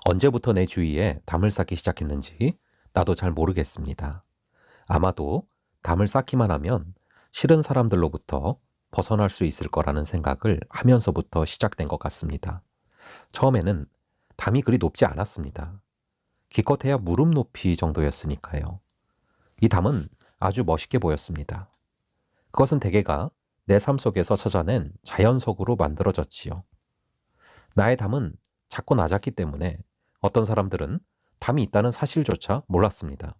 언제부터 내 주위에 담을 쌓기 시작했는지 나도 잘 모르겠습니다. 아마도 담을 쌓기만 하면 싫은 사람들로부터 벗어날 수 있을 거라는 생각을 하면서부터 시작된 것 같습니다. 처음에는 담이 그리 높지 않았습니다. 기껏해야 무릎 높이 정도였으니까요. 이 담은 아주 멋있게 보였습니다. 그것은 대개가 내 삶 속에서 찾아낸 자연석으로 만들어졌지요. 나의 담은 작고 낮았기 때문에 어떤 사람들은 담이 있다는 사실조차 몰랐습니다.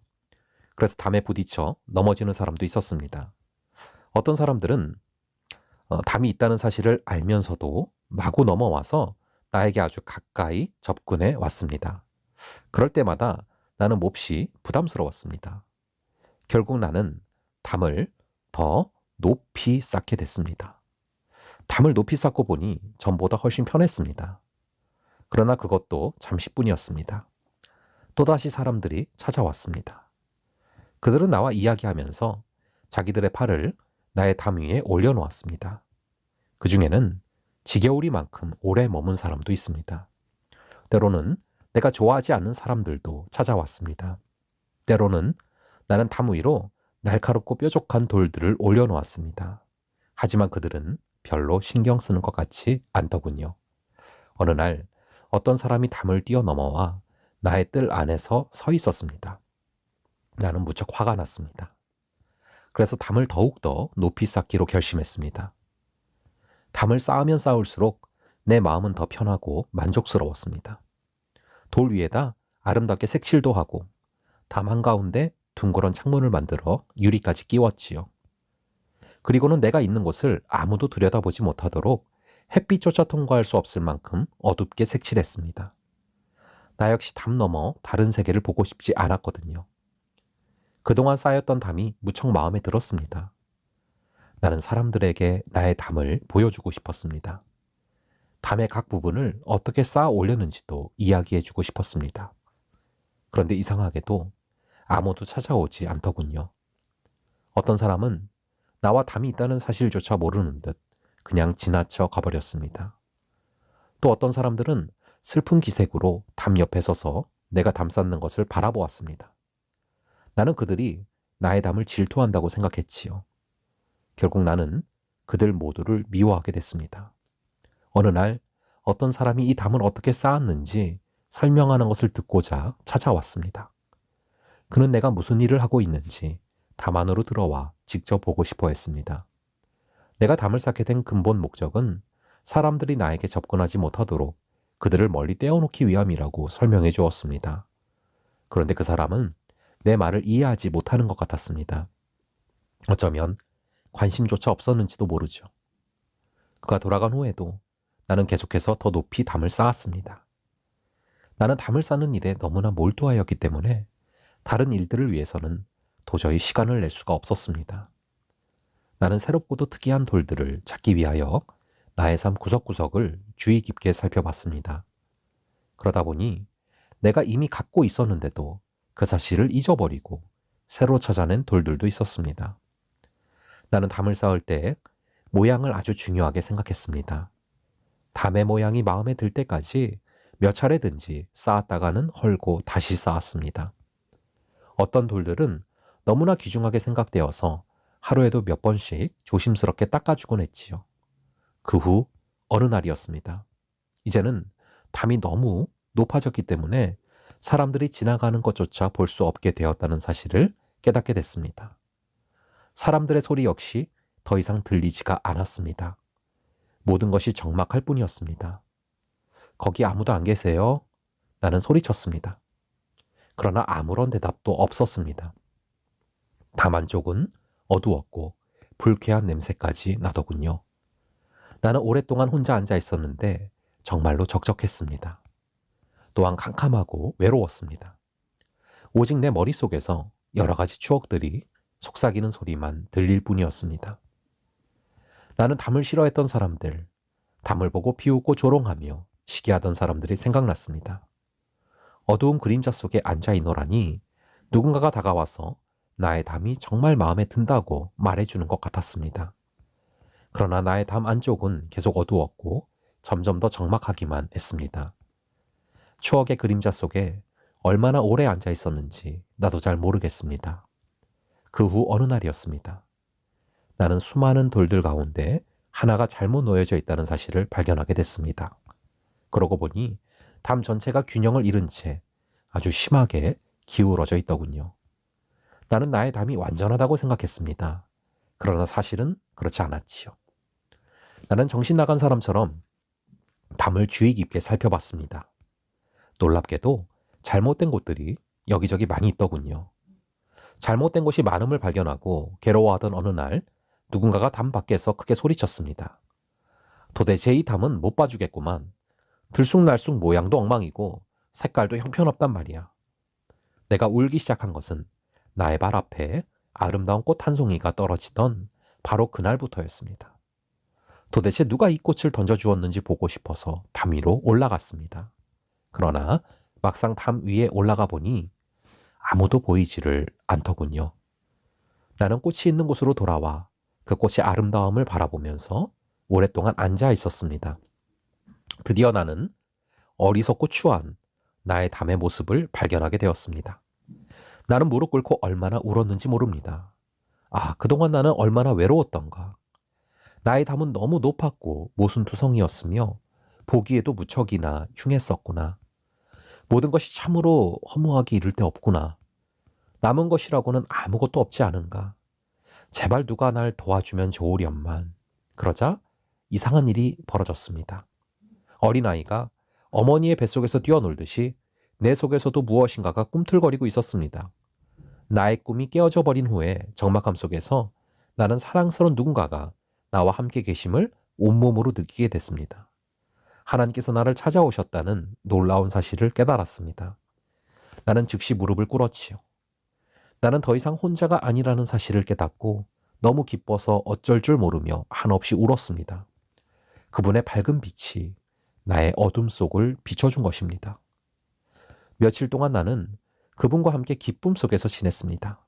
그래서 담에 부딪혀 넘어지는 사람도 있었습니다. 어떤 사람들은 담이 있다는 사실을 알면서도 마구 넘어와서 나에게 아주 가까이 접근해 왔습니다. 그럴 때마다 나는 몹시 부담스러웠습니다. 결국 나는 담을 더 높이 쌓게 됐습니다. 담을 높이 쌓고 보니 전보다 훨씬 편했습니다. 그러나 그것도 잠시뿐이었습니다. 또다시 사람들이 찾아왔습니다. 그들은 나와 이야기하면서 자기들의 팔을 나의 담 위에 올려놓았습니다. 그 중에는 지겨우리만큼 오래 머문 사람도 있습니다. 때로는 내가 좋아하지 않는 사람들도 찾아왔습니다. 때로는 나는 담 위로 날카롭고 뾰족한 돌들을 올려놓았습니다. 하지만 그들은 별로 신경 쓰는 것 같지 않더군요. 어느 날 어떤 사람이 담을 뛰어넘어와 나의 뜰 안에서 서 있었습니다. 나는 무척 화가 났습니다. 그래서 담을 더욱더 높이 쌓기로 결심했습니다. 담을 쌓으면 쌓을수록 내 마음은 더 편하고 만족스러웠습니다. 돌 위에다 아름답게 색칠도 하고 담 한가운데 둥그런 창문을 만들어 유리까지 끼웠지요. 그리고는 내가 있는 곳을 아무도 들여다보지 못하도록 햇빛조차 통과할 수 없을 만큼 어둡게 색칠했습니다. 나 역시 담 너머 다른 세계를 보고 싶지 않았거든요. 그동안 쌓였던 담이 무척 마음에 들었습니다. 나는 사람들에게 나의 담을 보여주고 싶었습니다. 담의 각 부분을 어떻게 쌓아 올렸는지도 이야기해주고 싶었습니다. 그런데 이상하게도 아무도 찾아오지 않더군요. 어떤 사람은 나와 담이 있다는 사실조차 모르는 듯 그냥 지나쳐 가버렸습니다. 또 어떤 사람들은 슬픈 기색으로 담 옆에 서서 내가 담 쌓는 것을 바라보았습니다. 나는 그들이 나의 담을 질투한다고 생각했지요. 결국 나는 그들 모두를 미워하게 됐습니다. 어느 날 어떤 사람이 이 담을 어떻게 쌓았는지 설명하는 것을 듣고자 찾아왔습니다. 그는 내가 무슨 일을 하고 있는지 담 안으로 들어와 직접 보고 싶어 했습니다. 내가 담을 쌓게 된 근본 목적은 사람들이 나에게 접근하지 못하도록 그들을 멀리 떼어놓기 위함이라고 설명해 주었습니다. 그런데 그 사람은 내 말을 이해하지 못하는 것 같았습니다. 어쩌면 관심조차 없었는지도 모르죠. 그가 돌아간 후에도 나는 계속해서 더 높이 담을 쌓았습니다. 나는 담을 쌓는 일에 너무나 몰두하였기 때문에 다른 일들을 위해서는 도저히 시간을 낼 수가 없었습니다. 나는 새롭고도 특이한 돌들을 찾기 위하여 나의 삶 구석구석을 주의 깊게 살펴봤습니다. 그러다 보니 내가 이미 갖고 있었는데도 그 사실을 잊어버리고 새로 찾아낸 돌들도 있었습니다. 나는 담을 쌓을 때 모양을 아주 중요하게 생각했습니다. 담의 모양이 마음에 들 때까지 몇 차례든지 쌓았다가는 헐고 다시 쌓았습니다. 어떤 돌들은 너무나 귀중하게 생각되어서 하루에도 몇 번씩 조심스럽게 닦아주곤 했지요. 그 후 어느 날이었습니다. 이제는 담이 너무 높아졌기 때문에 사람들이 지나가는 것조차 볼 수 없게 되었다는 사실을 깨닫게 됐습니다. 사람들의 소리 역시 더 이상 들리지가 않았습니다. 모든 것이 적막할 뿐이었습니다. 거기 아무도 안 계세요? 나는 소리쳤습니다. 그러나 아무런 대답도 없었습니다. 담 안쪽은 어두웠고 불쾌한 냄새까지 나더군요. 나는 오랫동안 혼자 앉아 있었는데 정말로 적적했습니다. 또한 캄캄하고 외로웠습니다. 오직 내 머릿속에서 여러 가지 추억들이 속삭이는 소리만 들릴 뿐이었습니다. 나는 담을 싫어했던 사람들, 담을 보고 비웃고 조롱하며 시기하던 사람들이 생각났습니다. 어두운 그림자 속에 앉아 있노라니 누군가가 다가와서 나의 담이 정말 마음에 든다고 말해주는 것 같았습니다. 그러나 나의 담 안쪽은 계속 어두웠고 점점 더 적막하기만 했습니다. 추억의 그림자 속에 얼마나 오래 앉아 있었는지 나도 잘 모르겠습니다. 그 후 어느 날이었습니다. 나는 수많은 돌들 가운데 하나가 잘못 놓여져 있다는 사실을 발견하게 됐습니다. 그러고 보니 담 전체가 균형을 잃은 채 아주 심하게 기울어져 있더군요. 나는 나의 담이 완전하다고 생각했습니다. 그러나 사실은 그렇지 않았지요. 나는 정신 나간 사람처럼 담을 주의 깊게 살펴봤습니다. 놀랍게도 잘못된 곳들이 여기저기 많이 있더군요. 잘못된 곳이 많음을 발견하고 괴로워하던 어느 날 누군가가 담 밖에서 크게 소리쳤습니다. 도대체 이 담은 못 봐주겠구만. 들쑥날쑥 모양도 엉망이고 색깔도 형편없단 말이야. 내가 울기 시작한 것은 나의 발 앞에 아름다운 꽃 한 송이가 떨어지던 바로 그날부터였습니다. 도대체 누가 이 꽃을 던져주었는지 보고 싶어서 담 위로 올라갔습니다. 그러나 막상 담 위에 올라가 보니 아무도 보이지를 않더군요. 나는 꽃이 있는 곳으로 돌아와 그 꽃의 아름다움을 바라보면서 오랫동안 앉아 있었습니다. 드디어 나는 어리석고 추한 나의 담의 모습을 발견하게 되었습니다. 나는 무릎 꿇고 얼마나 울었는지 모릅니다. 그동안 나는 얼마나 외로웠던가. 나의 담은 너무 높았고 모순투성이었으며 보기에도 무척이나 흉했었구나. 모든 것이 참으로 허무하기 이를 데 없구나. 남은 것이라고는 아무것도 없지 않은가. 제발 누가 날 도와주면 좋으련만. 그러자 이상한 일이 벌어졌습니다. 어린아이가 어머니의 뱃속에서 뛰어놀듯이 내 속에서도 무엇인가가 꿈틀거리고 있었습니다. 나의 꿈이 깨어져 버린 후에 적막함 속에서 나는 사랑스러운 누군가가 나와 함께 계심을 온몸으로 느끼게 됐습니다. 하나님께서 나를 찾아오셨다는 놀라운 사실을 깨달았습니다. 나는 즉시 무릎을 꿇었지요. 나는 더 이상 혼자가 아니라는 사실을 깨닫고 너무 기뻐서 어쩔 줄 모르며 한없이 울었습니다. 그분의 밝은 빛이 나의 어둠 속을 비춰준 것입니다. 며칠 동안 나는 그분과 함께 기쁨 속에서 지냈습니다.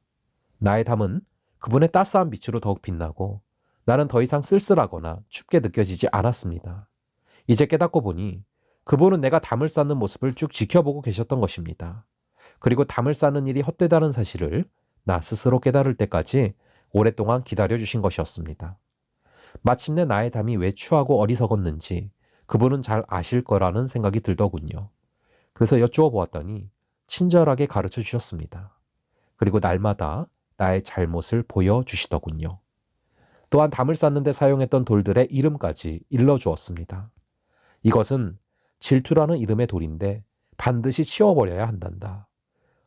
나의 담은 그분의 따스한 빛으로 더욱 빛나고 나는 더 이상 쓸쓸하거나 춥게 느껴지지 않았습니다. 이제 깨닫고 보니 그분은 내가 담을 쌓는 모습을 쭉 지켜보고 계셨던 것입니다. 그리고 담을 쌓는 일이 헛되다는 사실을 나 스스로 깨달을 때까지 오랫동안 기다려주신 것이었습니다. 마침내 나의 담이 왜 추하고 어리석었는지 그분은 잘 아실 거라는 생각이 들더군요. 그래서 여쭈어 보았더니 친절하게 가르쳐 주셨습니다. 그리고 날마다 나의 잘못을 보여주시더군요. 또한 담을 쌓는 데 사용했던 돌들의 이름까지 일러주었습니다. 이것은 질투라는 이름의 돌인데 반드시 치워버려야 한단다.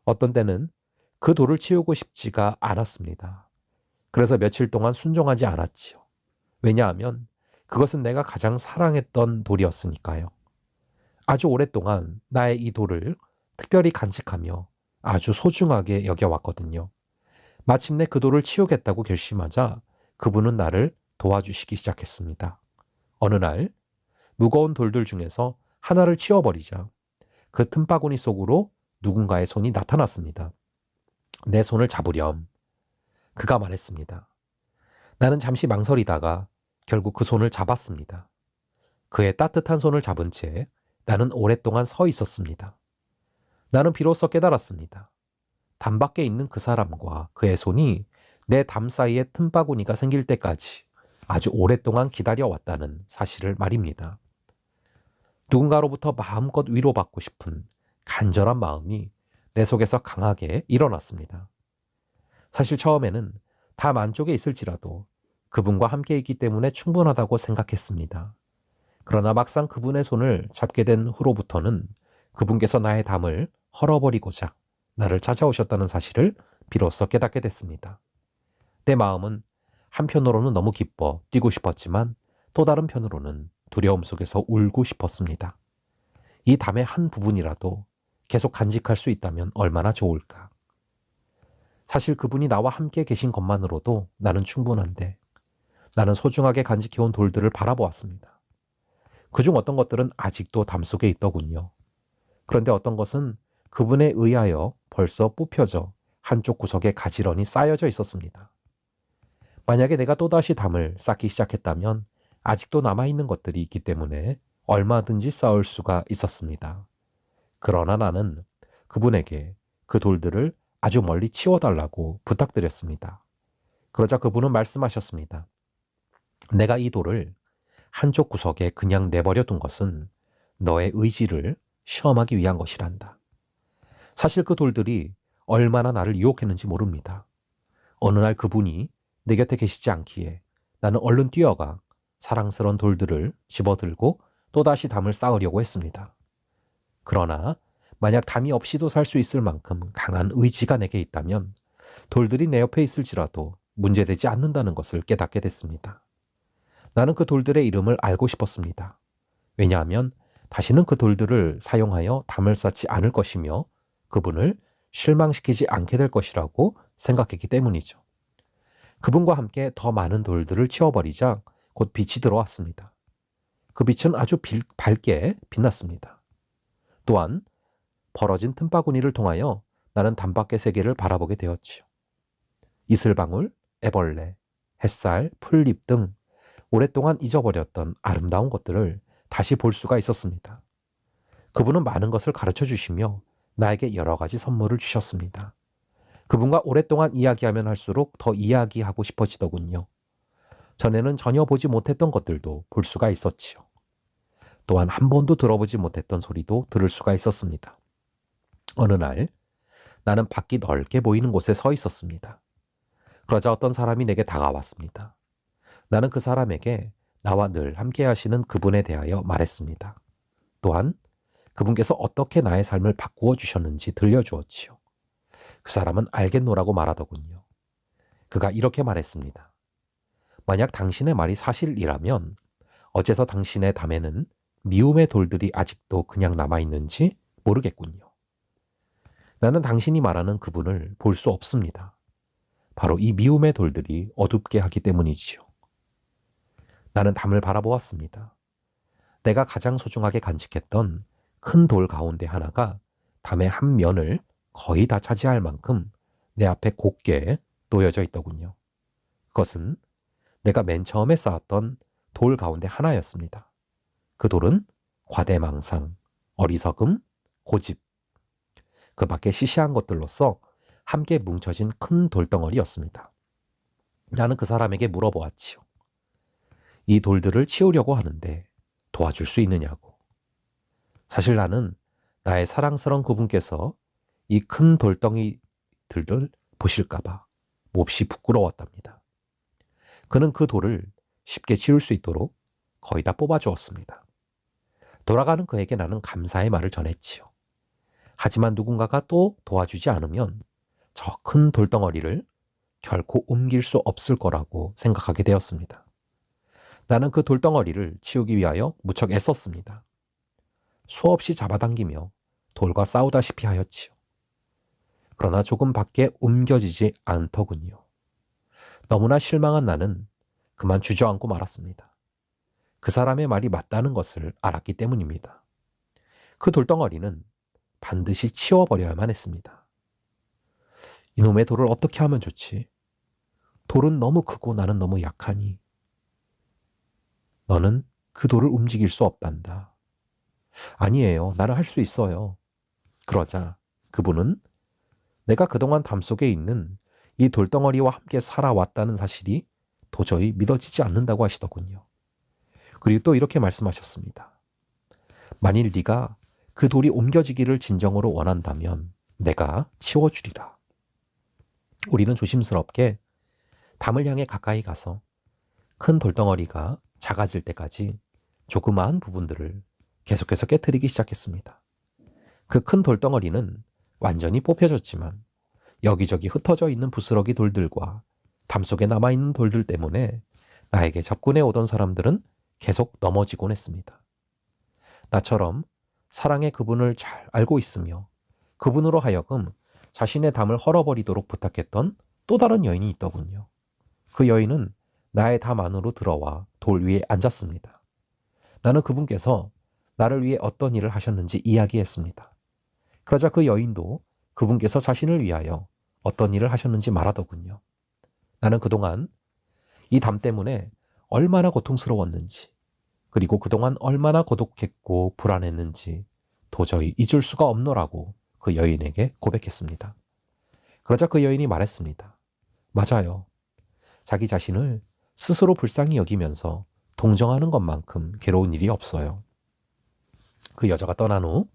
어떤 때는 그 돌을 치우고 싶지가 않았습니다. 그래서 며칠 동안 순종하지 않았지요. 왜냐하면 그것은 내가 가장 사랑했던 돌이었으니까요. 아주 오랫동안 나의 이 돌을 특별히 간직하며 아주 소중하게 여겨왔거든요. 마침내 그 돌을 치우겠다고 결심하자 그분은 나를 도와주시기 시작했습니다. 어느 날 무거운 돌들 중에서 하나를 치워버리자 그 틈바구니 속으로 누군가의 손이 나타났습니다. 내 손을 잡으렴. 그가 말했습니다. 나는 잠시 망설이다가 결국 그 손을 잡았습니다. 그의 따뜻한 손을 잡은 채 나는 오랫동안 서 있었습니다. 나는 비로소 깨달았습니다. 담 밖에 있는 그 사람과 그의 손이 내 담 사이에 틈바구니가 생길 때까지 아주 오랫동안 기다려왔다는 사실을 말입니다. 누군가로부터 마음껏 위로받고 싶은 간절한 마음이 내 속에서 강하게 일어났습니다. 사실 처음에는 담 안쪽에 있을지라도 그분과 함께 있기 때문에 충분하다고 생각했습니다. 그러나 막상 그분의 손을 잡게 된 후로부터는 그분께서 나의 담을 헐어버리고자 나를 찾아오셨다는 사실을 비로소 깨닫게 됐습니다. 내 마음은 한편으로는 너무 기뻐 뛰고 싶었지만 또 다른 편으로는 두려움 속에서 울고 싶었습니다. 이 담의 한 부분이라도 계속 간직할 수 있다면 얼마나 좋을까. 사실 그분이 나와 함께 계신 것만으로도 나는 충분한데 나는 소중하게 간직해온 돌들을 바라보았습니다. 그중 어떤 것들은 아직도 담 속에 있더군요. 그런데 어떤 것은 그분에 의하여 벌써 뽑혀져 한쪽 구석에 가지런히 쌓여져 있었습니다. 만약에 내가 또다시 담을 쌓기 시작했다면 아직도 남아있는 것들이 있기 때문에 얼마든지 쌓을 수가 있었습니다. 그러나 나는 그분에게 그 돌들을 아주 멀리 치워달라고 부탁드렸습니다. 그러자 그분은 말씀하셨습니다. 내가 이 돌을 한쪽 구석에 그냥 내버려 둔 것은 너의 의지를 시험하기 위한 것이란다. 사실 그 돌들이 얼마나 나를 유혹했는지 모릅니다. 어느 날 그분이 내 곁에 계시지 않기에 나는 얼른 뛰어가 사랑스러운 돌들을 집어들고 또다시 담을 쌓으려고 했습니다. 그러나 만약 담이 없이도 살 수 있을 만큼 강한 의지가 내게 있다면 돌들이 내 옆에 있을지라도 문제되지 않는다는 것을 깨닫게 됐습니다. 나는 그 돌들의 이름을 알고 싶었습니다. 왜냐하면 다시는 그 돌들을 사용하여 담을 쌓지 않을 것이며 그분을 실망시키지 않게 될 것이라고 생각했기 때문이죠. 그분과 함께 더 많은 돌들을 치워버리자 곧 빛이 들어왔습니다. 그 빛은 아주 밝게 빛났습니다. 또한 벌어진 틈바구니를 통하여 나는 담밖의 세계를 바라보게 되었지요. 이슬방울, 애벌레, 햇살, 풀잎 등 오랫동안 잊어버렸던 아름다운 것들을 다시 볼 수가 있었습니다. 그분은 많은 것을 가르쳐 주시며 나에게 여러 가지 선물을 주셨습니다. 그분과 오랫동안 이야기하면 할수록 더 이야기하고 싶어지더군요. 전에는 전혀 보지 못했던 것들도 볼 수가 있었지요. 또한 한 번도 들어보지 못했던 소리도 들을 수가 있었습니다. 어느 날 나는 밖이 넓게 보이는 곳에 서 있었습니다. 그러자 어떤 사람이 내게 다가왔습니다. 나는 그 사람에게 나와 늘 함께 하시는 그분에 대하여 말했습니다. 또한 그분께서 어떻게 나의 삶을 바꾸어 주셨는지 들려주었지요. 그 사람은 알겠노라고 말하더군요. 그가 이렇게 말했습니다. 만약 당신의 말이 사실이라면 어째서 당신의 담에는 미움의 돌들이 아직도 그냥 남아있는지 모르겠군요. 나는 당신이 말하는 그분을 볼 수 없습니다. 바로 이 미움의 돌들이 어둡게 하기 때문이지요. 나는 담을 바라보았습니다. 내가 가장 소중하게 간직했던 큰 돌 가운데 하나가 담의 한 면을 거의 다 차지할 만큼 내 앞에 곱게 놓여져 있더군요. 그것은 내가 맨 처음에 쌓았던 돌 가운데 하나였습니다. 그 돌은 과대망상, 어리석음, 고집, 그 밖에 시시한 것들로서 함께 뭉쳐진 큰 돌덩어리였습니다. 나는 그 사람에게 물어보았지요. 이 돌들을 치우려고 하는데 도와줄 수 있느냐고. 사실 나는 나의 사랑스러운 그분께서 이 큰 돌덩이들을 보실까봐 몹시 부끄러웠답니다. 그는 그 돌을 쉽게 치울 수 있도록 거의 다 뽑아주었습니다. 돌아가는 그에게 나는 감사의 말을 전했지요. 하지만 누군가가 또 도와주지 않으면 저 큰 돌덩어리를 결코 옮길 수 없을 거라고 생각하게 되었습니다. 나는 그 돌덩어리를 치우기 위하여 무척 애썼습니다. 수없이 잡아당기며 돌과 싸우다시피 하였지요. 그러나 조금 밖에 옮겨지지 않더군요. 너무나 실망한 나는 그만 주저앉고 말았습니다. 그 사람의 말이 맞다는 것을 알았기 때문입니다. 그 돌덩어리는 반드시 치워버려야만 했습니다. 이놈의 돌을 어떻게 하면 좋지? 돌은 너무 크고 나는 너무 약하니. 너는 그 돌을 움직일 수 없단다. 아니에요. 나는 할 수 있어요. 그러자 그분은 내가 그동안 담 속에 있는 이 돌덩어리와 함께 살아왔다는 사실이 도저히 믿어지지 않는다고 하시더군요. 그리고 또 이렇게 말씀하셨습니다. 만일 네가 그 돌이 옮겨지기를 진정으로 원한다면 내가 치워주리라. 우리는 조심스럽게 담을 향해 가까이 가서 큰 돌덩어리가 작아질 때까지 조그마한 부분들을 계속해서 깨트리기 시작했습니다. 그 큰 돌덩어리는 완전히 뽑혀졌지만 여기저기 흩어져 있는 부스러기 돌들과 담 속에 남아있는 돌들 때문에 나에게 접근해 오던 사람들은 계속 넘어지곤 했습니다. 나처럼 사랑의 그분을 잘 알고 있으며 그분으로 하여금 자신의 담을 헐어버리도록 부탁했던 또 다른 여인이 있더군요. 그 여인은 나의 담 안으로 들어와 돌 위에 앉았습니다. 나는 그분께서 나를 위해 어떤 일을 하셨는지 이야기했습니다. 그러자 그 여인도 그분께서 자신을 위하여 어떤 일을 하셨는지 말하더군요. 나는 그동안 이 담 때문에 얼마나 고통스러웠는지, 그리고 그동안 얼마나 고독했고 불안했는지 도저히 잊을 수가 없노라고 그 여인에게 고백했습니다. 그러자 그 여인이 말했습니다. 맞아요. 자기 자신을 스스로 불쌍히 여기면서 동정하는 것만큼 괴로운 일이 없어요. 그 여자가 떠난 후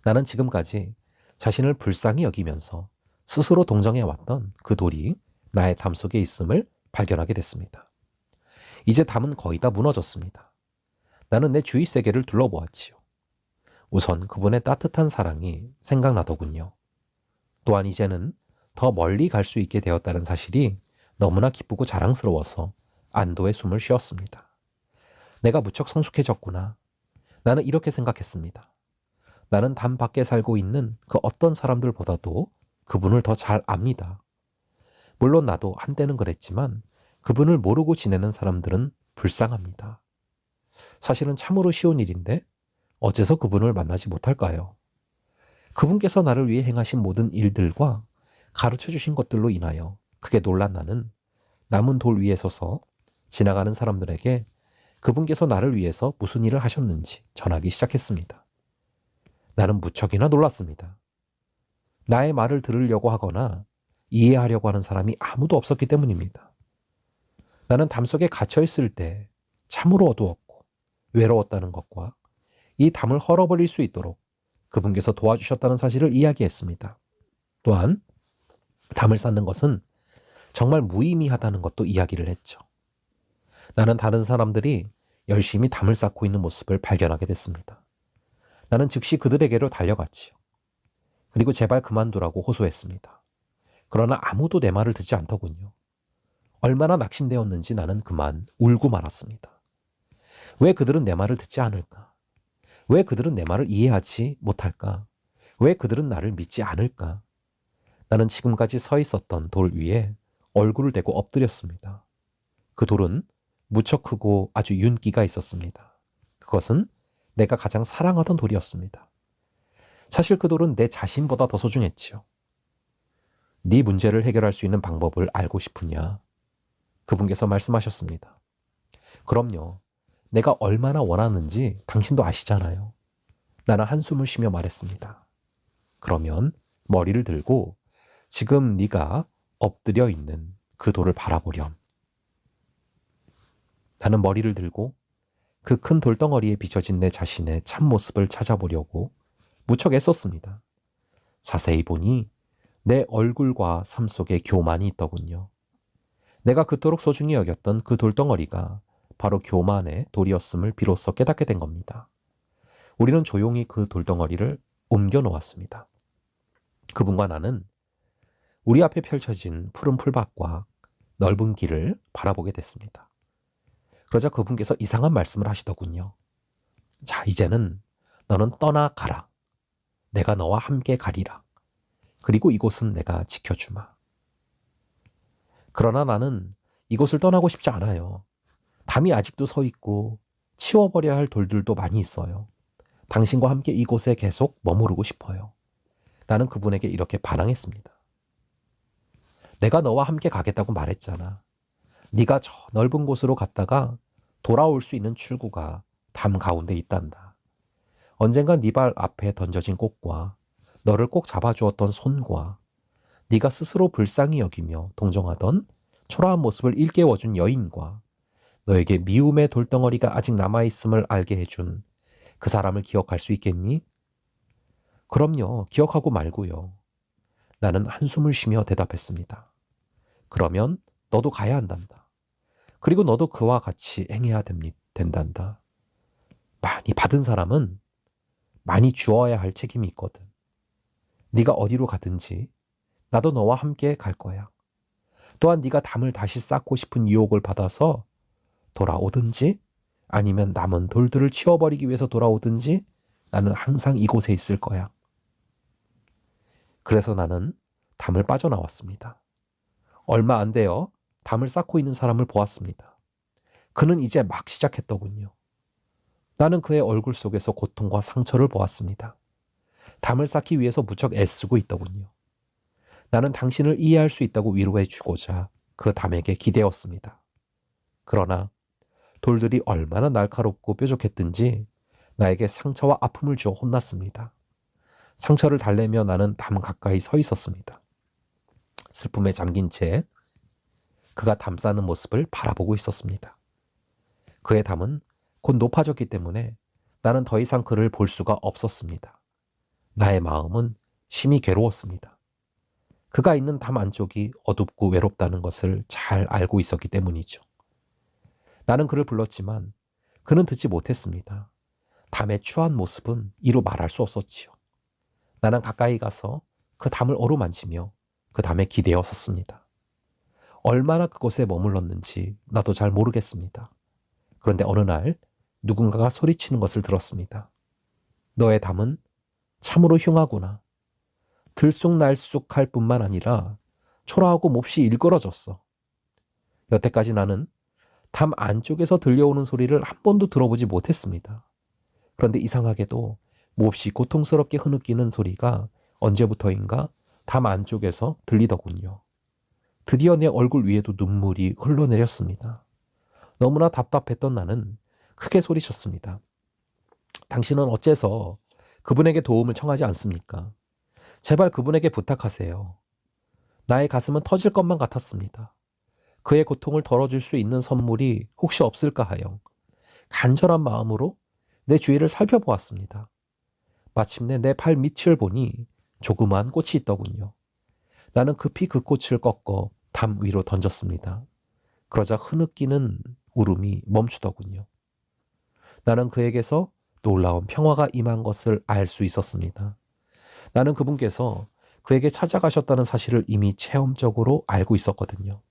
나는 지금까지 자신을 불쌍히 여기면서 스스로 동정해왔던 그 돌이 나의 담 속에 있음을 발견하게 됐습니다. 이제 담은 거의 다 무너졌습니다. 나는 내 주위 세계를 둘러보았지요. 우선 그분의 따뜻한 사랑이 생각나더군요. 또한 이제는 더 멀리 갈 수 있게 되었다는 사실이 너무나 기쁘고 자랑스러워서 안도의 숨을 쉬었습니다. 내가 무척 성숙해졌구나. 나는 이렇게 생각했습니다. 나는 담 밖에 살고 있는 그 어떤 사람들보다도 그분을 더 잘 압니다. 물론 나도 한때는 그랬지만 그분을 모르고 지내는 사람들은 불쌍합니다. 사실은 참으로 쉬운 일인데 어째서 그분을 만나지 못할까요? 그분께서 나를 위해 행하신 모든 일들과 가르쳐 주신 것들로 인하여 크게 놀란 나는 남은 돌 위에 서서 지나가는 사람들에게 그분께서 나를 위해서 무슨 일을 하셨는지 전하기 시작했습니다. 나는 무척이나 놀랐습니다. 나의 말을 들으려고 하거나 이해하려고 하는 사람이 아무도 없었기 때문입니다. 나는 담 속에 갇혀있을 때 참으로 어두웠고 외로웠다는 것과 이 담을 헐어버릴 수 있도록 그분께서 도와주셨다는 사실을 이야기했습니다. 또한 담을 쌓는 것은 정말 무의미하다는 것도 이야기를 했죠. 나는 다른 사람들이 열심히 담을 쌓고 있는 모습을 발견하게 됐습니다. 나는 즉시 그들에게로 달려갔지요. 그리고 제발 그만두라고 호소했습니다. 그러나 아무도 내 말을 듣지 않더군요. 얼마나 낙심되었는지 나는 그만 울고 말았습니다. 왜 그들은 내 말을 듣지 않을까? 왜 그들은 내 말을 이해하지 못할까? 왜 그들은 나를 믿지 않을까? 나는 지금까지 서 있었던 돌 위에 얼굴을 대고 엎드렸습니다. 그 돌은 무척 크고 아주 윤기가 있었습니다. 그것은 내가 가장 사랑하던 돌이었습니다. 사실 그 돌은 내 자신보다 더 소중했지요. 네 문제를 해결할 수 있는 방법을 알고 싶으냐? 그분께서 말씀하셨습니다. 그럼요. 내가 얼마나 원하는지 당신도 아시잖아요. 나는 한숨을 쉬며 말했습니다. 그러면 머리를 들고 지금 네가 엎드려 있는 그 돌을 바라보렴. 나는 머리를 들고 그 큰 돌덩어리에 비춰진 내 자신의 참모습을 찾아보려고 무척 애썼습니다. 자세히 보니 내 얼굴과 삶 속에 교만이 있더군요. 내가 그토록 소중히 여겼던 그 돌덩어리가 바로 교만의 돌이었음을 비로소 깨닫게 된 겁니다. 우리는 조용히 그 돌덩어리를 옮겨 놓았습니다. 그분과 나는 우리 앞에 펼쳐진 푸른 풀밭과 넓은 길을 바라보게 됐습니다. 그러자 그분께서 이상한 말씀을 하시더군요. 자, 이제는 너는 떠나가라. 내가 너와 함께 가리라. 그리고 이곳은 내가 지켜주마. 그러나 나는 이곳을 떠나고 싶지 않아요. 담이 아직도 서 있고 치워버려야 할 돌들도 많이 있어요. 당신과 함께 이곳에 계속 머무르고 싶어요. 나는 그분에게 이렇게 반항했습니다. 내가 너와 함께 가겠다고 말했잖아. 네가 저 넓은 곳으로 갔다가 돌아올 수 있는 출구가 담 가운데 있단다. 언젠가 네 발 앞에 던져진 꽃과 너를 꼭 잡아주었던 손과 네가 스스로 불쌍히 여기며 동정하던 초라한 모습을 일깨워준 여인과 너에게 미움의 돌덩어리가 아직 남아있음을 알게 해준 그 사람을 기억할 수 있겠니? 그럼요, 기억하고 말고요. 나는 한숨을 쉬며 대답했습니다. 그러면 너도 가야 한단다. 그리고 너도 그와 같이 행해야 된단다. 많이 받은 사람은 많이 주어야 할 책임이 있거든. 네가 어디로 가든지 나도 너와 함께 갈 거야. 또한 네가 담을 다시 쌓고 싶은 유혹을 받아서 돌아오든지 아니면 남은 돌들을 치워버리기 위해서 돌아오든지 나는 항상 이곳에 있을 거야. 그래서 나는 담을 빠져나왔습니다. 얼마 안 되어 담을 쌓고 있는 사람을 보았습니다. 그는 이제 막 시작했더군요. 나는 그의 얼굴 속에서 고통과 상처를 보았습니다. 담을 쌓기 위해서 무척 애쓰고 있더군요. 나는 당신을 이해할 수 있다고 위로해 주고자 그 담에게 기대었습니다. 그러나 돌들이 얼마나 날카롭고 뾰족했든지 나에게 상처와 아픔을 주어 혼났습니다. 상처를 달래며 나는 담 가까이 서 있었습니다. 슬픔에 잠긴 채 그가 담 싸는 모습을 바라보고 있었습니다. 그의 담은 곧 높아졌기 때문에 나는 더 이상 그를 볼 수가 없었습니다. 나의 마음은 심히 괴로웠습니다. 그가 있는 담 안쪽이 어둡고 외롭다는 것을 잘 알고 있었기 때문이죠. 나는 그를 불렀지만 그는 듣지 못했습니다. 담의 추한 모습은 이루 말할 수 없었지요. 나는 가까이 가서 그 담을 어루만지며 그 담에 기대어 섰습니다. 얼마나 그곳에 머물렀는지 나도 잘 모르겠습니다. 그런데 어느 날 누군가가 소리치는 것을 들었습니다. 너의 담은 참으로 흉하구나. 들쑥날쑥할 뿐만 아니라 초라하고 몹시 일그러졌어. 여태까지 나는 담 안쪽에서 들려오는 소리를 한 번도 들어보지 못했습니다. 그런데 이상하게도 몹시 고통스럽게 흐느끼는 소리가 언제부터인가 담 안쪽에서 들리더군요. 드디어 내 얼굴 위에도 눈물이 흘러내렸습니다. 너무나 답답했던 나는 크게 소리쳤습니다. 당신은 어째서 그분에게 도움을 청하지 않습니까? 제발 그분에게 부탁하세요. 나의 가슴은 터질 것만 같았습니다. 그의 고통을 덜어줄 수 있는 선물이 혹시 없을까 하여 간절한 마음으로 내 주위를 살펴보았습니다. 마침내 내 발 밑을 보니 조그마한 꽃이 있더군요. 나는 급히 그 꽃을 꺾어 담 위로 던졌습니다. 그러자 흐느끼는 울음이 멈추더군요. 나는 그에게서 놀라운 평화가 임한 것을 알 수 있었습니다. 나는 그분께서 그에게 찾아가셨다는 사실을 이미 체험적으로 알고 있었거든요.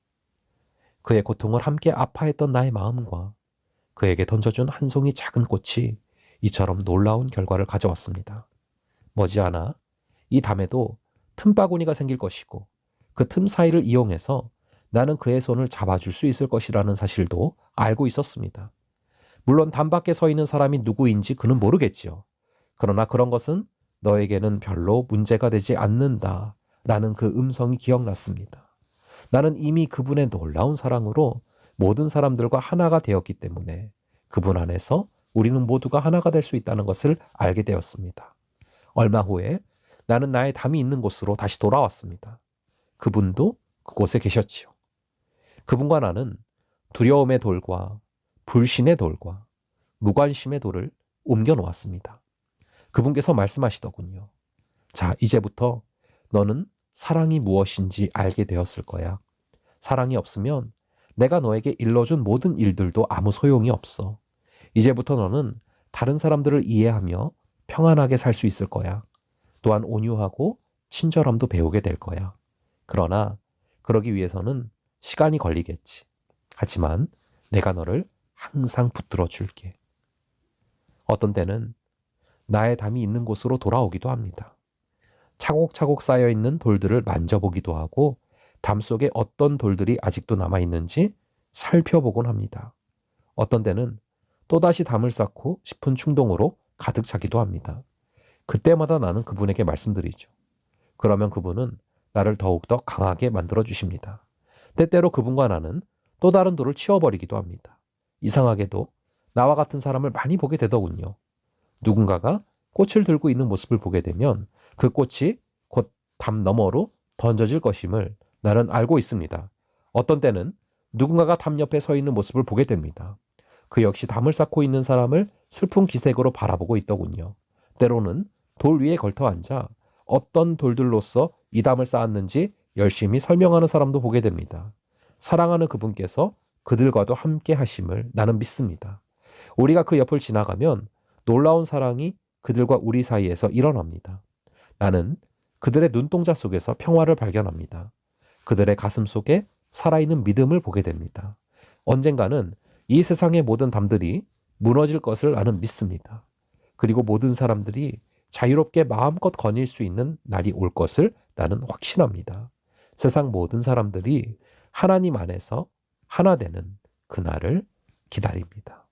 그의 고통을 함께 아파했던 나의 마음과 그에게 던져준 한 송이 작은 꽃이 이처럼 놀라운 결과를 가져왔습니다. 머지않아 이 담에도 틈바구니가 생길 것이고 그 틈 사이를 이용해서 나는 그의 손을 잡아줄 수 있을 것이라는 사실도 알고 있었습니다. 물론 담 밖에 서 있는 사람이 누구인지 그는 모르겠지요. 그러나 그런 것은 너에게는 별로 문제가 되지 않는다라는 그 음성이 기억났습니다. 나는 이미 그분의 놀라운 사랑으로 모든 사람들과 하나가 되었기 때문에 그분 안에서 우리는 모두가 하나가 될 수 있다는 것을 알게 되었습니다. 얼마 후에 나는 나의 담이 있는 곳으로 다시 돌아왔습니다. 그분도 그곳에 계셨지요. 그분과 나는 두려움의 돌과 불신의 돌과 무관심의 돌을 옮겨 놓았습니다. 그분께서 말씀하시더군요. 자, 이제부터 너는 사랑이 무엇인지 알게 되었을 거야. 사랑이 없으면 내가 너에게 일러준 모든 일들도 아무 소용이 없어. 이제부터 너는 다른 사람들을 이해하며 평안하게 살 수 있을 거야. 또한 온유하고 친절함도 배우게 될 거야. 그러나 그러기 위해서는 시간이 걸리겠지. 하지만 내가 너를 항상 붙들어 줄게. 어떤 때는 나의 담이 있는 곳으로 돌아오기도 합니다. 차곡차곡 쌓여있는 돌들을 만져보기도 하고 담 속에 어떤 돌들이 아직도 남아있는지 살펴보곤 합니다. 어떤 때는 또다시 담을 쌓고 싶은 충동으로 가득 차기도 합니다. 그때마다 나는 그분에게 말씀드리죠. 그러면 그분은 나를 더욱더 강하게 만들어 주십니다. 때때로 그분과 나는 또 다른 돌을 치워버리기도 합니다. 이상하게도 나와 같은 사람을 많이 보게 되더군요. 누군가가 꽃을 들고 있는 모습을 보게 되면 그 꽃이 곧 담 너머로 던져질 것임을 나는 알고 있습니다. 어떤 때는 누군가가 담 옆에 서 있는 모습을 보게 됩니다. 그 역시 담을 쌓고 있는 사람을 슬픈 기색으로 바라보고 있더군요. 때로는 돌 위에 걸터 앉아 어떤 돌들로서 이 담을 쌓았는지 열심히 설명하는 사람도 보게 됩니다. 사랑하는 그분께서 그들과도 함께 하심을 나는 믿습니다. 우리가 그 옆을 지나가면 놀라운 사랑이 그들과 우리 사이에서 일어납니다. 나는 그들의 눈동자 속에서 평화를 발견합니다. 그들의 가슴 속에 살아있는 믿음을 보게 됩니다. 언젠가는 이 세상의 모든 담들이 무너질 것을 나는 믿습니다. 그리고 모든 사람들이 자유롭게 마음껏 거닐 수 있는 날이 올 것을 나는 확신합니다. 세상 모든 사람들이 하나님 안에서 하나 되는 그날을 기다립니다.